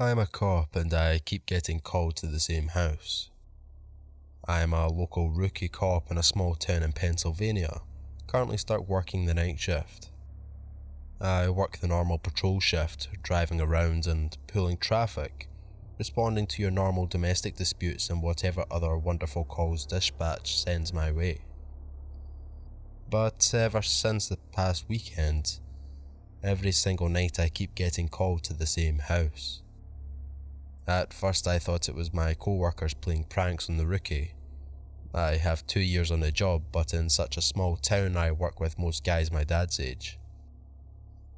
I'm a cop and I keep getting called to the same house. I am a local rookie cop in a small town in Pennsylvania, currently start working the night shift. I work the normal patrol shift, driving around and pulling traffic, responding to your normal domestic disputes and whatever other wonderful calls dispatch sends my way. But ever since the past weekend, every single night I keep getting called to the same house. At first I thought it was my co-workers playing pranks on the rookie. I have 2 years on the job, but in such a small town I work with most guys my dad's age.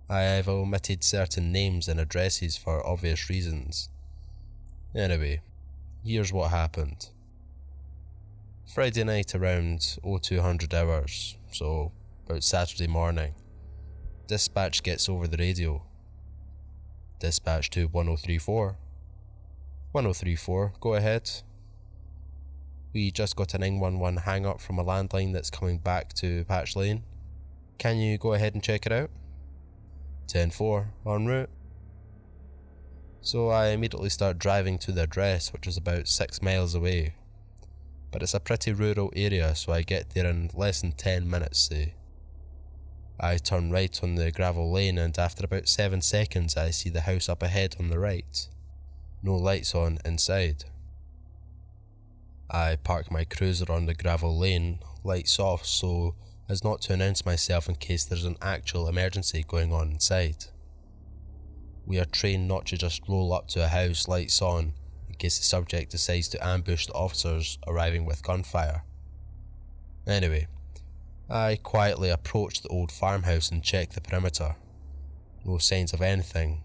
I have omitted certain names and addresses for obvious reasons. Anyway, here's what happened. Friday night around 0200 hours, so about Saturday morning, dispatch gets over the radio. Dispatch to 1034. 1034, go ahead. We just got a 911 hang-up from a landline that's coming back to Patch Lane. Can you go ahead and check it out? 10-4, en route. So I immediately start driving to the address, which is about 6 miles away. But it's a pretty rural area, so I get there in less than 10 minutes, say. I turn right on the gravel lane and after about 7 seconds I see the house up ahead on the right. No lights on inside. I park my cruiser on the gravel lane, lights off so as not to announce myself in case there's an actual emergency going on inside. We are trained not to just roll up to a house lights on in case the subject decides to ambush the officers arriving with gunfire. Anyway, I quietly approach the old farmhouse and check the perimeter. No signs of anything,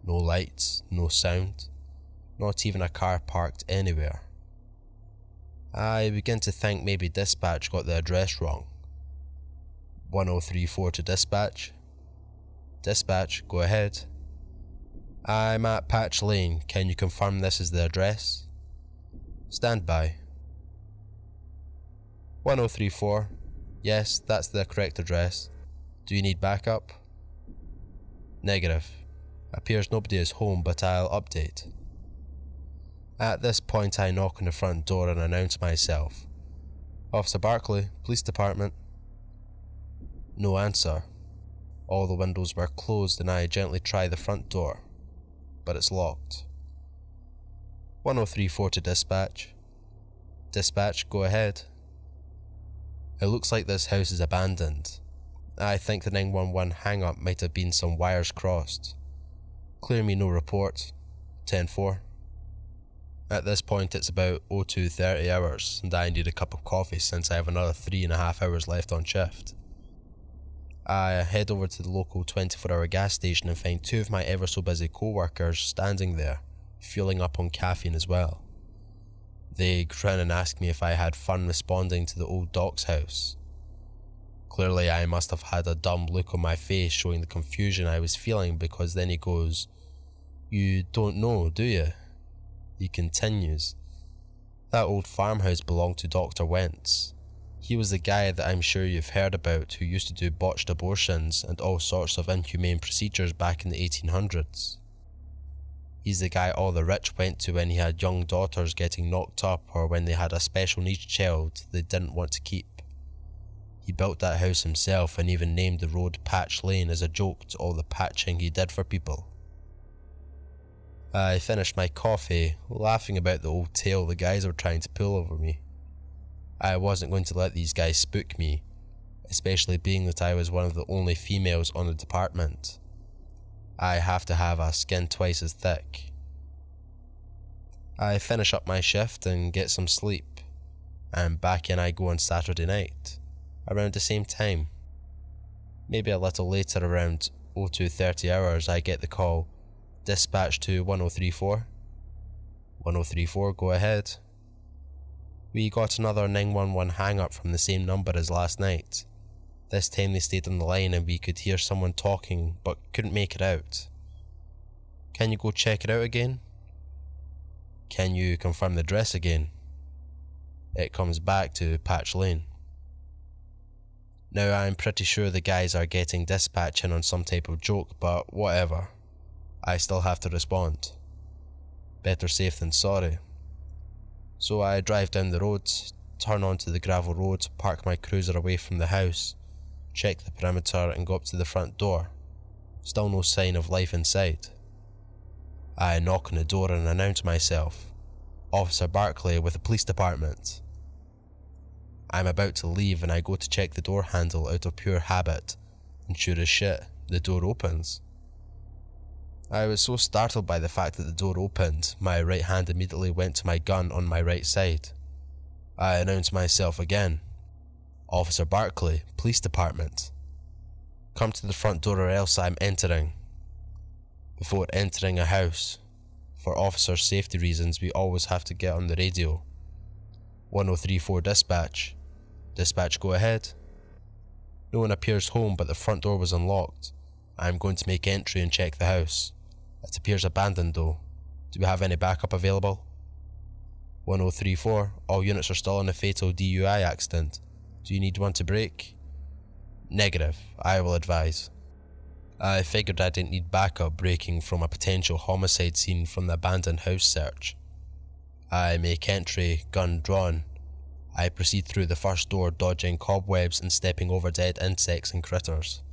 no lights, no sound, not even a car parked anywhere. I begin to think maybe dispatch got the address wrong. 1034 to dispatch. Dispatch, go ahead. I'm at Patch Lane, can you confirm this is the address? Stand by. 1034, yes, that's the correct address. Do you need backup? Negative. Appears nobody is home, but I'll update. At this point I knock on the front door and announce myself. Officer Barkley, Police Department. No answer. All the windows were closed and I gently try the front door, but it's locked. 1034 to dispatch. Dispatch, go ahead. It looks like this house is abandoned. I think the 911 hang-up might have been some wires crossed. Clear me no report. 10-4. At this point it's about 0230 hours and I need a cup of coffee since I have another 3.5 hours left on shift. I head over to the local 24-hour gas station and find 2 of my ever so busy co-workers standing there, fueling up on caffeine as well. They grin and ask me if I had fun responding to the old doc's house. Clearly I must have had a dumb look on my face showing the confusion I was feeling, because then he goes, "You don't know, do you?" He continues, "That old farmhouse belonged to Dr. Wentz. He was the guy that I'm sure you've heard about who used to do botched abortions and all sorts of inhumane procedures back in the 1800s. He's the guy all the rich went to when he had young daughters getting knocked up or when they had a special needs child they didn't want to keep. He built that house himself and even named the road Patch Lane as a joke to all the patching he did for people." I finished my coffee, laughing about the old tale the guys were trying to pull over me. I wasn't going to let these guys spook me, especially being that I was one of the only females on the department. I have to have a skin twice as thick. I finish up my shift and get some sleep, and back in I go on Saturday night, around the same time. Maybe a little later, around 0230 hours, I get the call, "Dispatch to 1034. 1034, go ahead. We got another 911 hang-up from the same number as last night. This time they stayed on the line and we could hear someone talking but couldn't make it out. Can you go check it out again? Can you confirm the address again?" It comes back to Patch Lane. Now I'm pretty sure the guys are getting dispatch in on some type of joke, but whatever. I still have to respond. Better safe than sorry. So I drive down the road, turn onto the gravel road, park my cruiser away from the house, check the perimeter and go up to the front door. Still no sign of life inside. I knock on the door and announce myself. Officer Barclay with the police department. I'm about to leave and I go to check the door handle out of pure habit, and sure as shit, the door opens. I was so startled by the fact that the door opened, my right hand immediately went to my gun on my right side. I announced myself again. Officer Barclay, police department. Come to the front door or else I'm entering. Before entering a house, for officer safety reasons, we always have to get on the radio. 1034 dispatch. Dispatch, go ahead. No one appears home, but the front door was unlocked. I am going to make entry and check the house. It appears abandoned though. Do we have any backup available? 1034, all units are still in a fatal DUI accident. Do you need one to break? Negative, I will advise. I figured I didn't need backup breaking from a potential homicide scene from the abandoned house search. I make entry, gun drawn. I proceed through the first door, dodging cobwebs and stepping over dead insects and critters.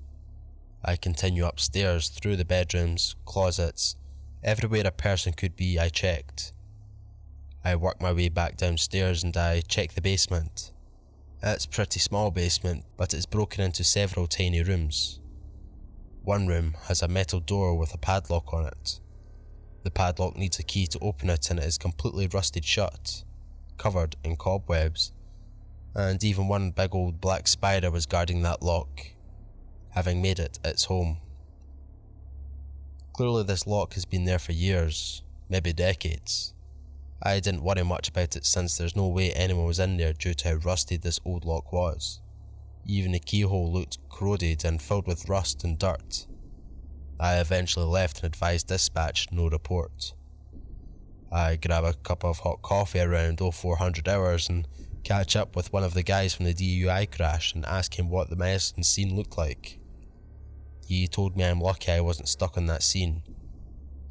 I continue upstairs, through the bedrooms, closets, everywhere a person could be I checked. I work my way back downstairs and I check the basement. It's a pretty small basement, but it's broken into several tiny rooms. One room has a metal door with a padlock on it. The padlock needs a key to open it and it is completely rusted shut, covered in cobwebs, and even one big old black spider was guarding that lock, having made it its home. Clearly this lock has been there for years, maybe decades. I didn't worry much about it since there's no way anyone was in there due to how rusted this old lock was. Even the keyhole looked corroded and filled with rust and dirt. I eventually left and advised dispatch no report. I grab a cup of hot coffee around 0400 hours and catch up with one of the guys from the DUI crash and ask him what the mess and scene looked like. He told me I'm lucky I wasn't stuck on that scene.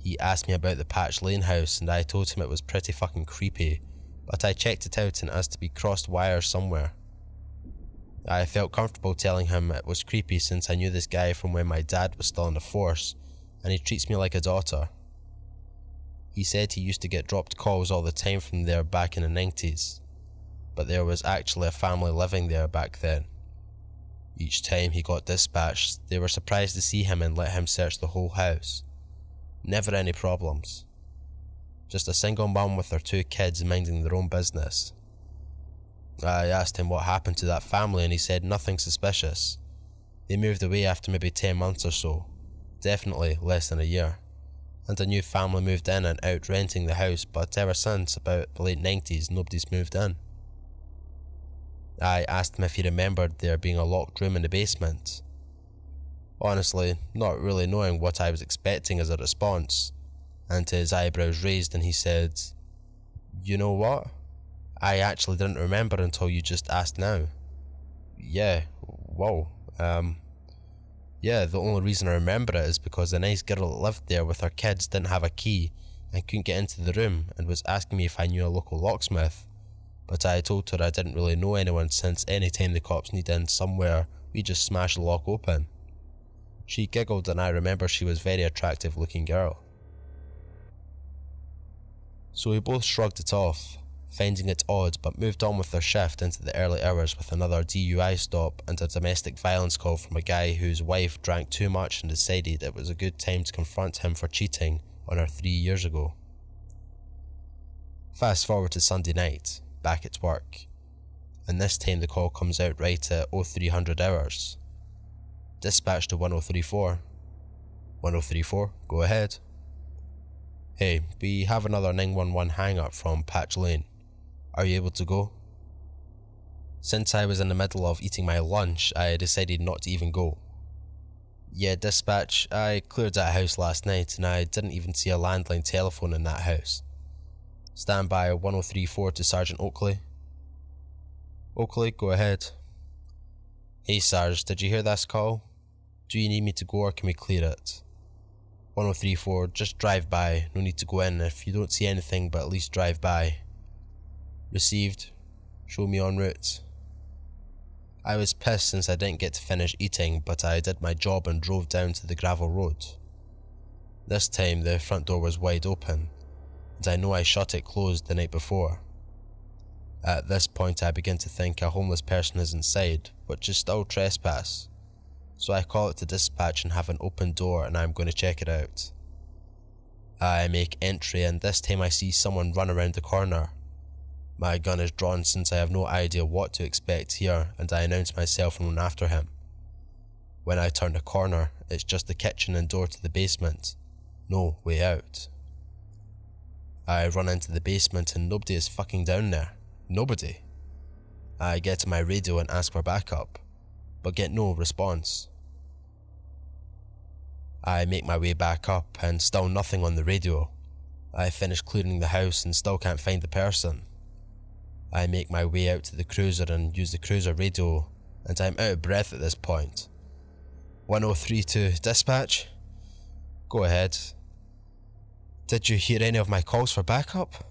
He asked me about the Patch Lane house and I told him it was pretty fucking creepy, but I checked it out and it has to be crossed wires somewhere. I felt comfortable telling him it was creepy since I knew this guy from when my dad was still in the force, and he treats me like a daughter. He said he used to get dropped calls all the time from there back in the 90s, but there was actually a family living there back then. Each time he got dispatched, they were surprised to see him and let him search the whole house. Never any problems. Just a single mum with her 2 kids minding their own business. I asked him what happened to that family and he said nothing suspicious. They moved away after maybe 10 months or so, definitely less than a year, and a new family moved in and out renting the house, but ever since about the late 90s nobody's moved in. I asked him if he remembered there being a locked room in the basement. Honestly, not really knowing what I was expecting as a response, and his eyebrows raised and he said, "You know what? I actually didn't remember until you just asked now." Yeah, whoa. Yeah, the only reason I remember it is because the nice girl that lived there with her kids didn't have a key and couldn't get into the room and was asking me if I knew a local locksmith. But I told her I didn't really know anyone since any time the cops need in somewhere, we just smash the lock open. She giggled and I remember she was a very attractive looking girl. So we both shrugged it off, finding it odd, but moved on with their shift into the early hours with another DUI stop and a domestic violence call from a guy whose wife drank too much and decided it was a good time to confront him for cheating on her 3 years ago. Fast forward to Sunday night, back at work, and this time the call comes out right at 0300 hours. Dispatch to 1034. 1034, go ahead. Hey, we have another 911 hang-up from Patch Lane. Are you able to go? Since I was in the middle of eating my lunch, I decided not to even go. Yeah, dispatch, I cleared that house last night and I didn't even see a landline telephone in that house. Stand by 1034 to Sergeant Oakley. Oakley, go ahead. Hey Sarge, did you hear this call? Do you need me to go or can we clear it? 1034, just drive by, no need to go in. If you don't see anything, but at least drive by. Received, show me en route. I was pissed since I didn't get to finish eating, but I did my job and drove down to the gravel road. This time the front door was wide open, and I know I shut it closed the night before. At this point I begin to think a homeless person is inside, which is still trespass. So I call it to dispatch and have an open door, and I'm going to check it out. I make entry, and this time I see someone run around the corner. My gun is drawn since I have no idea what to expect here, and I announce myself and run after him. When I turn the corner, it's just the kitchen and door to the basement. No way out. I run into the basement and nobody is fucking down there. Nobody. I get to my radio and ask for backup, but get no response. I make my way back up and still nothing on the radio. I finish clearing the house and still can't find the person. I make my way out to the cruiser and use the cruiser radio, and I'm out of breath at this point. 103 to dispatch? Go ahead. Did you hear any of my calls for backup?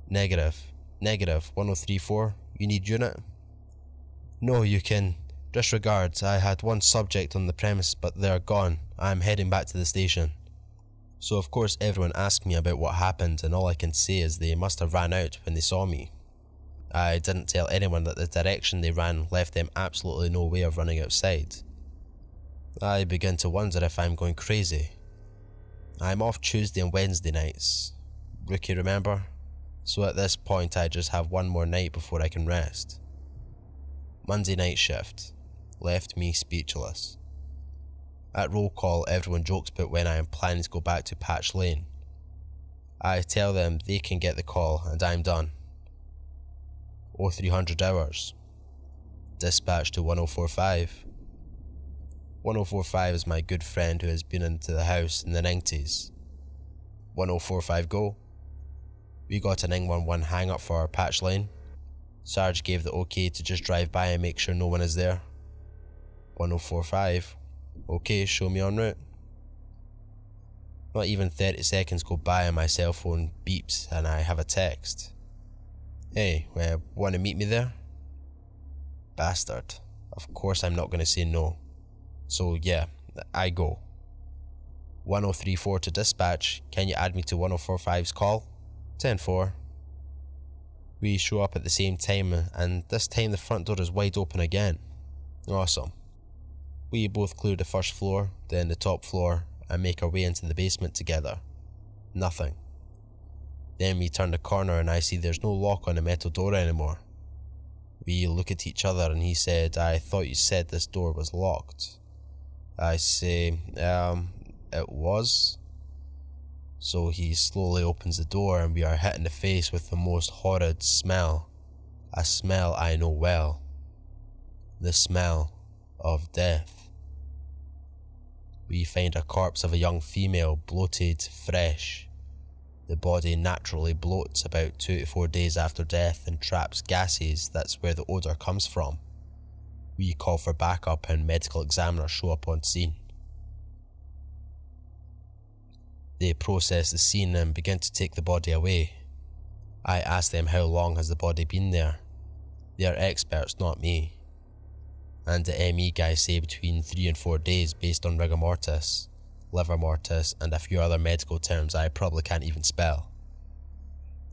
Negative. 1034, you need unit? No, you can disregard. I had one subject on the premise, but they're gone. I'm heading back to the station. So of course everyone asked me about what happened, and all I can say is they must have ran out when they saw me. I didn't tell anyone that the direction they ran left them absolutely no way of running outside. I begin to wonder if I'm going crazy. I'm off Tuesday and Wednesday nights. Rookie, remember? So at this point I just have one more night before I can rest. Monday night shift left me speechless. At roll call everyone jokes about when I am planning to go back to Patch Lane. I tell them they can get the call and I'm done. 0300 hours. Dispatch to 1045. 1045 is my good friend who has been into the house in the 90s. 1045 go. We got an 911 hang up for our Patch Lane. Sarge gave the okay to just drive by and make sure no one is there. 1045. Okay, show me en route. Not even 30 seconds go by and my cell phone beeps and I have a text. Hey, wanna meet me there? Bastard. Of course I'm not gonna say no. So yeah, I go. 1034 to dispatch, can you add me to 1045's call? 10-4. We show up at the same time, and this time the front door is wide open again. Awesome. We both clear the first floor, then the top floor, and make our way into the basement together. Nothing. Then we turn the corner and I see there's no lock on the metal door anymore. We look at each other and he said, I thought you said this door was locked. I say, it was. So he slowly opens the door and we are hit in the face with the most horrid smell. A smell I know well. The smell of death. We find a corpse of a young female, bloated, fresh. The body naturally bloats about 2 to 4 days after death and traps gases. That's where the odour comes from. We call for backup and medical examiners show up on scene. They process the scene and begin to take the body away. I ask them how long has the body been there. They are experts, not me. And the ME guys say between 3 and 4 days based on rigor mortis, liver mortis, and a few other medical terms I probably can't even spell.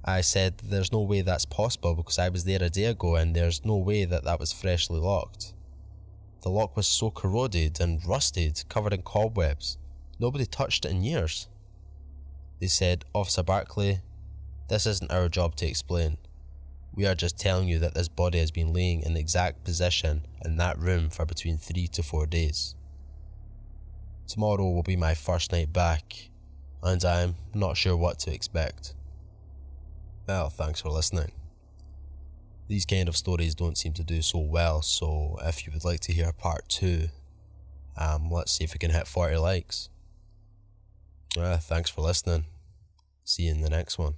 I said there's no way that's possible because I was there a day ago and there's no way that was freshly locked. The lock was so corroded and rusted, covered in cobwebs. Nobody touched it in years. They said, Officer Barclay, this isn't our job to explain. We are just telling you that this body has been laying in the exact position in that room for between 3 to 4 days. Tomorrow will be my first night back, and I'm not sure what to expect. Well, thanks for listening. These kind of stories don't seem to do so well, so if you would like to hear part 2, let's see if we can hit 40 likes. Thanks for listening. See you in the next one.